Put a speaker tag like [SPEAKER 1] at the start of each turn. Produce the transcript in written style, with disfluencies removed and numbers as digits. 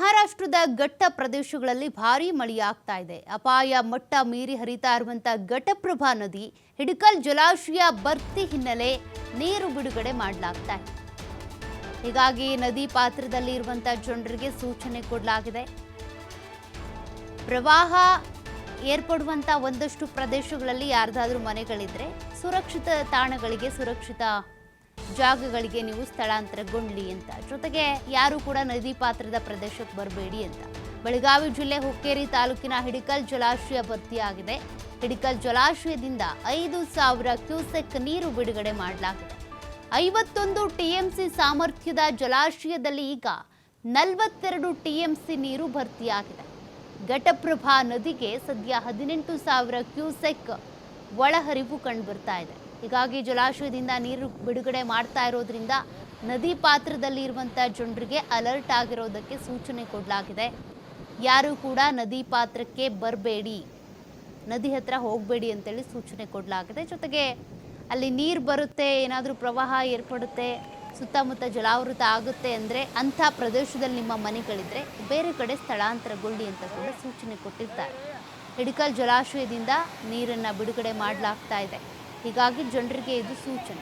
[SPEAKER 1] ಮಹಾರಾಷ್ಟ್ರದ ಘಟ್ಟ ಪ್ರದೇಶಗಳಲ್ಲಿ ಭಾರೀ ಮಳೆಯಾಗ್ತಾ ಇದೆ. ಅಪಾಯ ಮಟ್ಟ ಮೀರಿ ಹರಿತಾ ಇರುವಂತ ಘಟಪ್ರಭಾ ನದಿ ಹಿಡಕಲ್ ಜಲಾಶಯ ಭರ್ತಿ ಹಿನ್ನೆಲೆ ನೀರು ಬಿಡುಗಡೆ ಮಾಡಲಾಗ್ತಾ ಇದೆ. ಹೀಗಾಗಿ ನದಿ ಪಾತ್ರದಲ್ಲಿ ಇರುವಂತ ಜನರಿಗೆ ಸೂಚನೆ ಕೊಡಲಾಗಿದೆ. ಪ್ರವಾಹ ಏರ್ಪಡುವಂತ ಒಂದಷ್ಟು ಪ್ರದೇಶಗಳಲ್ಲಿ ಯಾರ್ದಾದ್ರೂ ಮನೆಗಳಿದ್ರೆ ಸುರಕ್ಷಿತ ತಾಣಗಳಿಗೆ, ಸುರಕ್ಷಿತ ಜಾಗಗಳಿಗೆ ನೀವು ಸ್ಥಳಾಂತರಗೊಂಡ್ಲಿ ಅಂತ. ಜೊತೆಗೆ ಯಾರು ಕೂಡ ನದಿ ಪಾತ್ರದ ಪ್ರದೇಶಕ್ಕೆ ಬರಬೇಡಿ ಅಂತ. ಬೆಳಗಾವಿ ಜಿಲ್ಲೆ ಹುಕ್ಕೇರಿ ತಾಲೂಕಿನ ಹಿಡಕಲ್ ಜಲಾಶಯ ಭರ್ತಿಯಾಗಿದೆ. ಹಿಡಕಲ್ ಜಲಾಶಯದಿಂದ 5,000 ಕ್ಯೂಸೆಕ್ ನೀರು ಬಿಡುಗಡೆ ಮಾಡಲಾಗಿದೆ. 51 ಟಿಎಂಸಿ ಸಾಮರ್ಥ್ಯದ ಜಲಾಶಯದಲ್ಲಿ ಈಗ 42 ಟಿಎಂಸಿ ನೀರು ಭರ್ತಿಯಾಗಿದೆ. ಘಟಪ್ರಭಾ ನದಿಗೆ ಸದ್ಯ 18,000 ಕ್ಯೂಸೆಕ್ ಒಳಹರಿವು ಕಂಡುಬರ್ತಾ ಇದೆ. ಹೀಗಾಗಿ ಜಲಾಶಯದಿಂದ ನೀರು ಬಿಡುಗಡೆ ಮಾಡ್ತಾ ಇರೋದ್ರಿಂದ ನದಿ ಪಾತ್ರದಲ್ಲಿ ಇರುವಂಥ ಜನರಿಗೆ ಅಲರ್ಟ್ ಆಗಿರೋದಕ್ಕೆ ಸೂಚನೆ ಕೊಡಲಾಗಿದೆ. ಯಾರು ಕೂಡ ನದಿ ಪಾತ್ರಕ್ಕೆ ಬರಬೇಡಿ, ನದಿ ಹತ್ರ ಹೋಗಬೇಡಿ ಅಂತೇಳಿ ಸೂಚನೆ ಕೊಡಲಾಗಿದೆ. ಜೊತೆಗೆ ಅಲ್ಲಿ ನೀರು ಬರುತ್ತೆ, ಏನಾದರೂ ಪ್ರವಾಹ ಏರ್ಪಡುತ್ತೆ, ಸುತ್ತಮುತ್ತ ಜಲಾವೃತ ಆಗುತ್ತೆ ಅಂದರೆ ಅಂಥ ಪ್ರದೇಶದಲ್ಲಿ ನಿಮ್ಮ ಮನೆಗಳಿದ್ರೆ ಬೇರೆ ಕಡೆ ಸ್ಥಳಾಂತರಗೊಳ್ಳಿ ಅಂತ ಕೂಡ ಸೂಚನೆ ಕೊಟ್ಟಿದ್ದಾರೆ. ಹಿಡಕಲ್ ಜಲಾಶಯದಿಂದ ನೀರನ್ನು ಬಿಡುಗಡೆ ಮಾಡಲಾಗ್ತಾ ಇದೆ. ಹೀಗಾಗಿ ಜನರಿಗೆ ಇದು ಸೂಚನೆ.